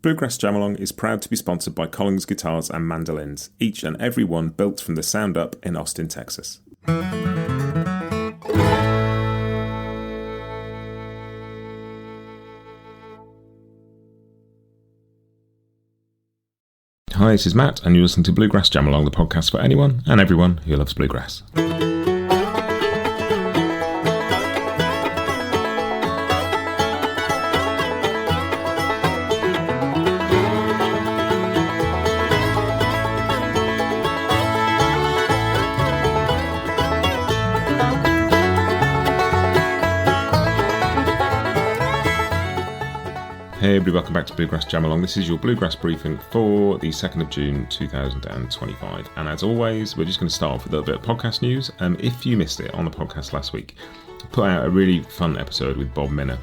Bluegrass Jam Along is proud to be sponsored by Collins Guitars and Mandolins, each and every one built from the sound up in Austin, Texas. Hi, this is Matt, and you're listening to Bluegrass Jam Along, the podcast for anyone and everyone who loves bluegrass. Hey everybody, welcome back to Bluegrass Jam Along. This is your Bluegrass Briefing for the 2nd of June 2025. And as always, we're just going to start off with a little bit of podcast news. If you missed it on the podcast last week, I put out a really fun episode with Bob Minner,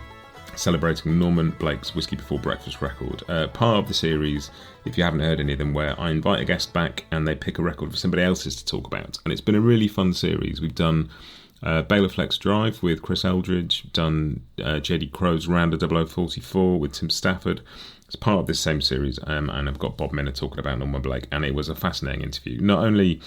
celebrating Norman Blake's Whiskey Before Breakfast record. Part of the series, if you haven't heard any of them, where I invite a guest back and they pick a record for somebody else's to talk about. And it's been a really fun series. We've done Baylor Flex Drive with Chris Eldridge, done JD Crow's Rounder 0044 with Tim Stafford. It's part of this same series, and I've got Bob Minner talking about Norman Blake, and it was a fascinating interview. Not only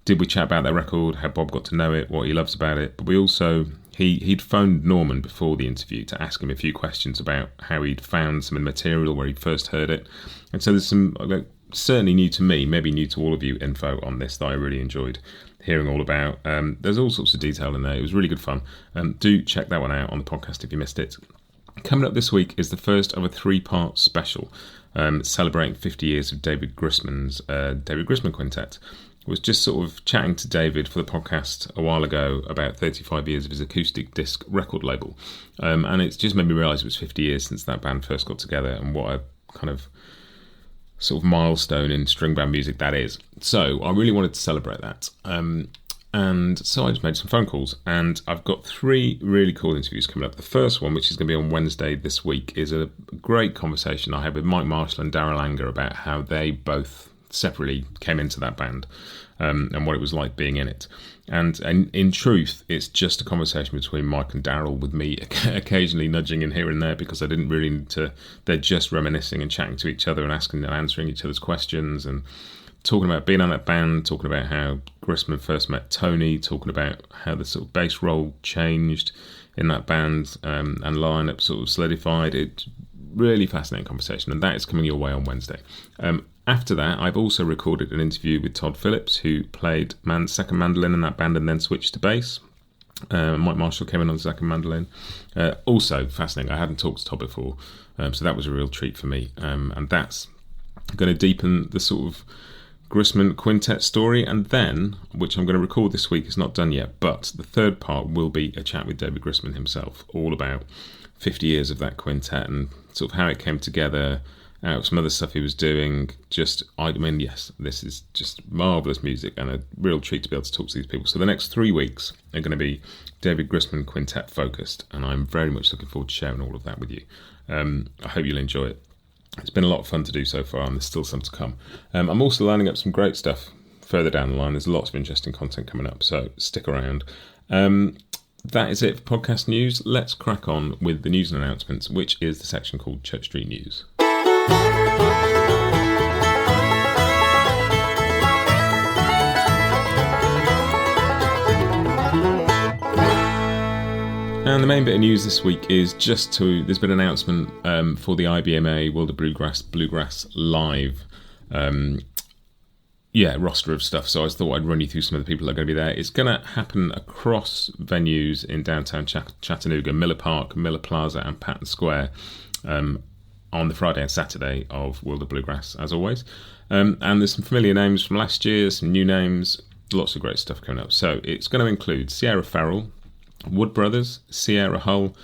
did we chat about that record, how Bob got to know it, what he loves about it, but we also, he'd phoned Norman before the interview to ask him a few questions about how he'd found some of the material, where he'd first heard it. And so there's some, certainly new to me, maybe new to all of you, info on this that I really enjoyed hearing all about. There's all sorts of detail in there. It was really good fun. Do check that one out on the podcast if you missed it. Coming up this week is the first of a 3-part special celebrating 50 years of David Grisman's David Grisman Quintet. I was just sort of chatting to David for the podcast a while ago about 35 years of his acoustic disc record label, and it's just made me realise it was 50 years since that band first got together, and what a kind of sort of milestone in string band music that is. So I really wanted to celebrate that. And so I just made some phone calls, and I've got 3 really cool interviews coming up. The first one, which is going to be on Wednesday this week, is a great conversation I had with Mike Marshall and Darryl Anger about how they both separately came into that band, and what it was like being in it. And in truth, it's just a conversation between Mike and Darryl, with me occasionally nudging in here and there, because I didn't really need to. They're just reminiscing and chatting to each other and asking and answering each other's questions, and talking about being on that band, talking about how Grisman first met Tony, talking about how the sort of bass role changed in that band, and lineup sort of solidified. It's really fascinating conversation, and that is coming your way on Wednesday. After that, I've also recorded an interview with Todd Phillips, who played second mandolin in that band and then switched to bass. Mike Marshall came in on second mandolin. Also fascinating. I hadn't talked to Todd before, so that was a real treat for me. And that's going to deepen the sort of Grisman Quintet story. And then, which I'm going to record this week, is not done yet, but the third part will be a chat with David Grisman himself, all about 50 years of that quintet and sort of how it came together, out of some other stuff he was doing. Yes, this is just marvellous music and a real treat to be able to talk to these people. So the next 3 weeks are going to be David Grisman Quintet focused, and I'm very much looking forward to sharing all of that with you. I hope you'll enjoy it. It's been a lot of fun to do so far, and there's still some to come. I'm also lining up some great stuff further down the line. There's lots of interesting content coming up, so stick around. That is it for podcast news. Let's crack on with the news and announcements, which is the section called Church Street News. And the main bit of news this week is there's been an announcement for the IBMA World of Bluegrass Live roster of stuff. So I thought I'd run you through some of the people that are going to be there. It's going to happen across venues in downtown Chattanooga, Miller Park, Miller Plaza and Patton Square, on the Friday and Saturday of World of Bluegrass, as always. And there's some familiar names from last year, some new names, lots of great stuff coming up. So it's going to include Sierra Farrell, Wood Brothers, Sierra Hull,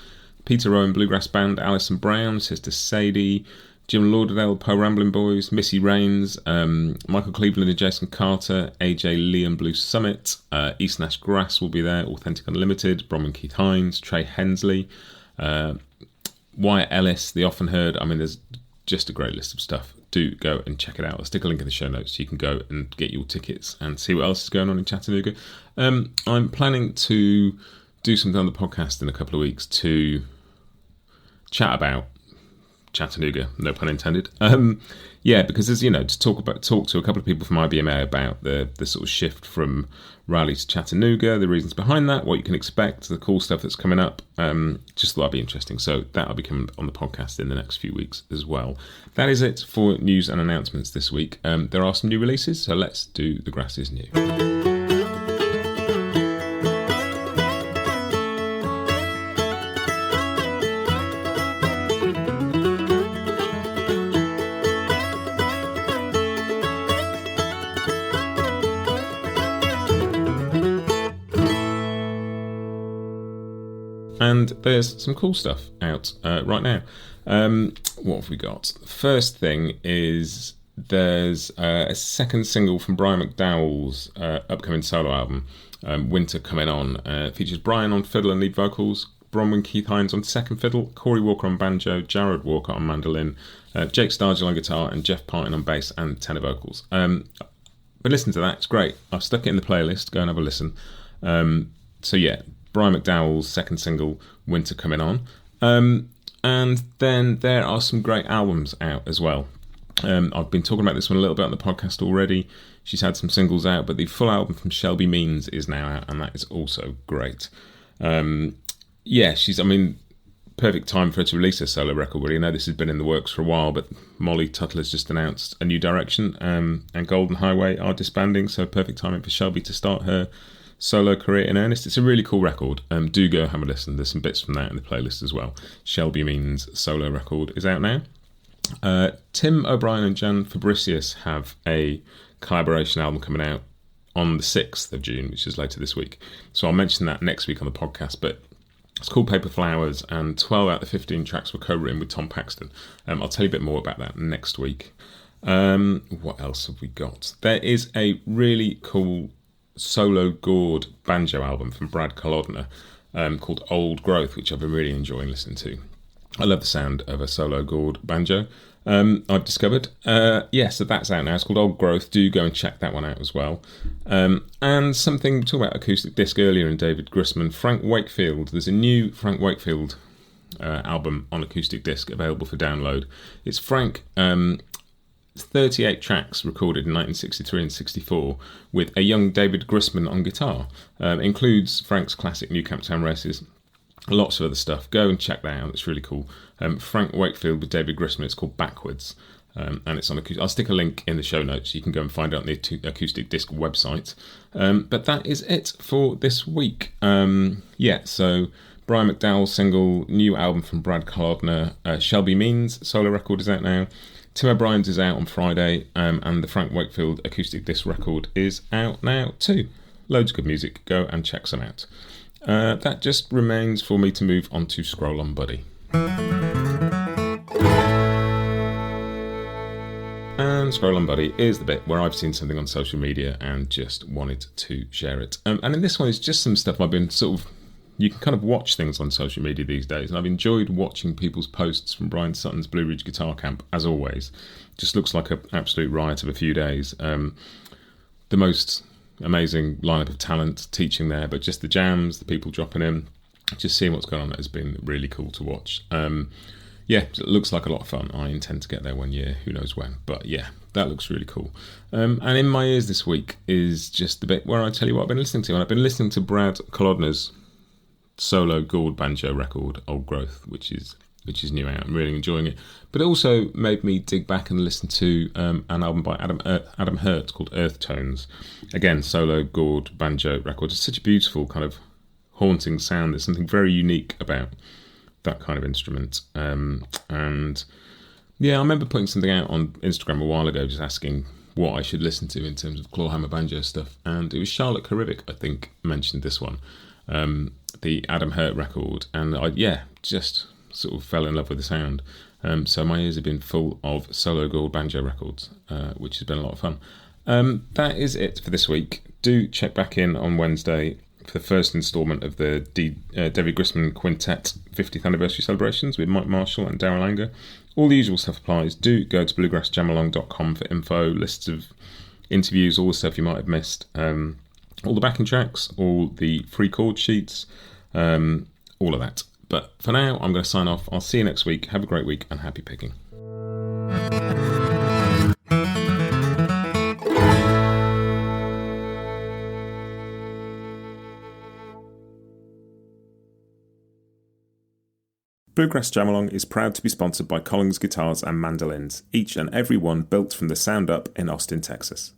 Peter Owen Bluegrass Band, Alison Brown, Sister Sadie, Jim Lauderdale, Poe Ramblin' Boys, Missy Raines, Michael Cleveland and Jason Carter, AJ Lee and Blue Summit, East Nash Grass will be there, Authentic Unlimited, Bronwyn Keith Hines, Trey Hensley, Wyatt Ellis, The Often Heard. I mean, there's just a great list of stuff. Do go and check it out. I'll stick a link in the show notes so you can go and get your tickets and see what else is going on in Chattanooga. I'm planning to do something on the podcast in a couple of weeks to chat about Chattanooga, no pun intended. Because as you know, to talk to a couple of people from IBMA about the sort of shift from Raleigh to Chattanooga, the reasons behind that, what you can expect, the cool stuff that's coming up. Just thought that'd be interesting. So that'll be coming on the podcast in the next few weeks as well. That is it for news and announcements this week. There are some new releases, so let's do The Grass is New. And there's some cool stuff out right now. What have we got? First thing is there's a second single from Brian McDowell's upcoming solo album, Winter Coming On. Features Brian on fiddle and lead vocals, Bronwyn Keith Hines on second fiddle, Corey Walker on banjo, Jared Walker on mandolin, Jake Stargell on guitar, and Jeff Parton on bass and tenor vocals. But listen to that, it's great. I've stuck it in the playlist, go and have a listen. So yeah, Brian McDowell's second single, Winter Coming On. And then there are some great albums out as well. I've been talking about this one a little bit on the podcast already. She's had some singles out, but the full album from Shelby Means is now out, and that is also great. Perfect time for her to release a solo record, really. I know this has been in the works for a while, but Molly Tuttle has just announced A New Direction, and Golden Highway are disbanding, so perfect timing for Shelby to start her solo career in earnest. It's a really cool record. Do go have a listen. There's some bits from that in the playlist as well. Shelby Means solo record is out now. Tim O'Brien and Jan Fabricius have a collaboration album coming out on the 6th of June, which is later this week. So I'll mention that next week on the podcast, but it's called Paper Flowers, and 12 out of the 15 tracks were co-written with Tom Paxton. I'll tell you a bit more about that next week. What else have we got? There is a really cool solo gourd banjo album from Brad Kolodner called Old Growth, which I've been really enjoying listening to. I love the sound of a solo gourd banjo. I've discovered. So that's out now. It's called Old Growth. Do go and check that one out as well. And something we talked about acoustic disc earlier in David Grissman, Frank Wakefield. There's a new Frank Wakefield album on acoustic disc available for download. It's Frank. 38 tracks recorded in 1963 and 64 with a young David Grissman on guitar. Includes Frank's classic New Camptown Races, lots of other stuff. Go and check that out, it's really cool. Frank Wakefield with David Grissman, it's called Backwards, and it's on acoustic. I'll stick a link in the show notes so you can go and find it on the Acoustic Disc website. But that is it for this week. So Brian McDowell's single, new album from Brad Kolodner, Shelby Means solo record is out now. Tim O'Brien's is out on Friday, and the Frank Wakefield acoustic disc record is out now too. Loads of good music. Go and check some out. That just remains for me to move on to Scroll On Buddy. And Scroll On Buddy is the bit where I've seen something on social media and just wanted to share it. And in this one, it's just some stuff I've been you can kind of watch things on social media these days, and I've enjoyed watching people's posts from Bryan Sutton's Blue Ridge Guitar Camp, as always. Just looks like an absolute riot of a few days. The most amazing lineup of talent teaching there, but just the jams, the people dropping in, just seeing what's going on has been really cool to watch. It looks like a lot of fun. I intend to get there one year, who knows when, but yeah, that looks really cool. And in my ears this week is just the bit where I tell you what I've been listening to, and I've been listening to Brad Kolodner's solo gourd banjo record, Old Growth, which is new out. I'm really enjoying it. But it also made me dig back and listen to an album by Adam Hurt called Earth Tones. Again, solo gourd banjo record. It's such a beautiful kind of haunting sound. There's something very unique about that kind of instrument. I remember putting something out on Instagram a while ago, just asking what I should listen to in terms of clawhammer banjo stuff, and it was Charlotte Karivic, I think, mentioned this one. The Adam Hurt record, and I just sort of fell in love with the sound. So my ears have been full of solo gourd banjo records, which has been a lot of fun. That is it for this week. Do check back in on Wednesday for the first instalment of the David Grissman Quintet 50th anniversary celebrations with Mike Marshall and Darryl Anger. All the usual stuff applies. Do go to bluegrassjamalong.com for info, lists of interviews, all the stuff you might have missed. All the backing tracks, all the free chord sheets, all of that. But for now, I'm going to sign off. I'll see you next week. Have a great week and happy picking. Bluegrass Jam Along is proud to be sponsored by Collins Guitars and Mandolins, each and every one built from the sound up in Austin, Texas.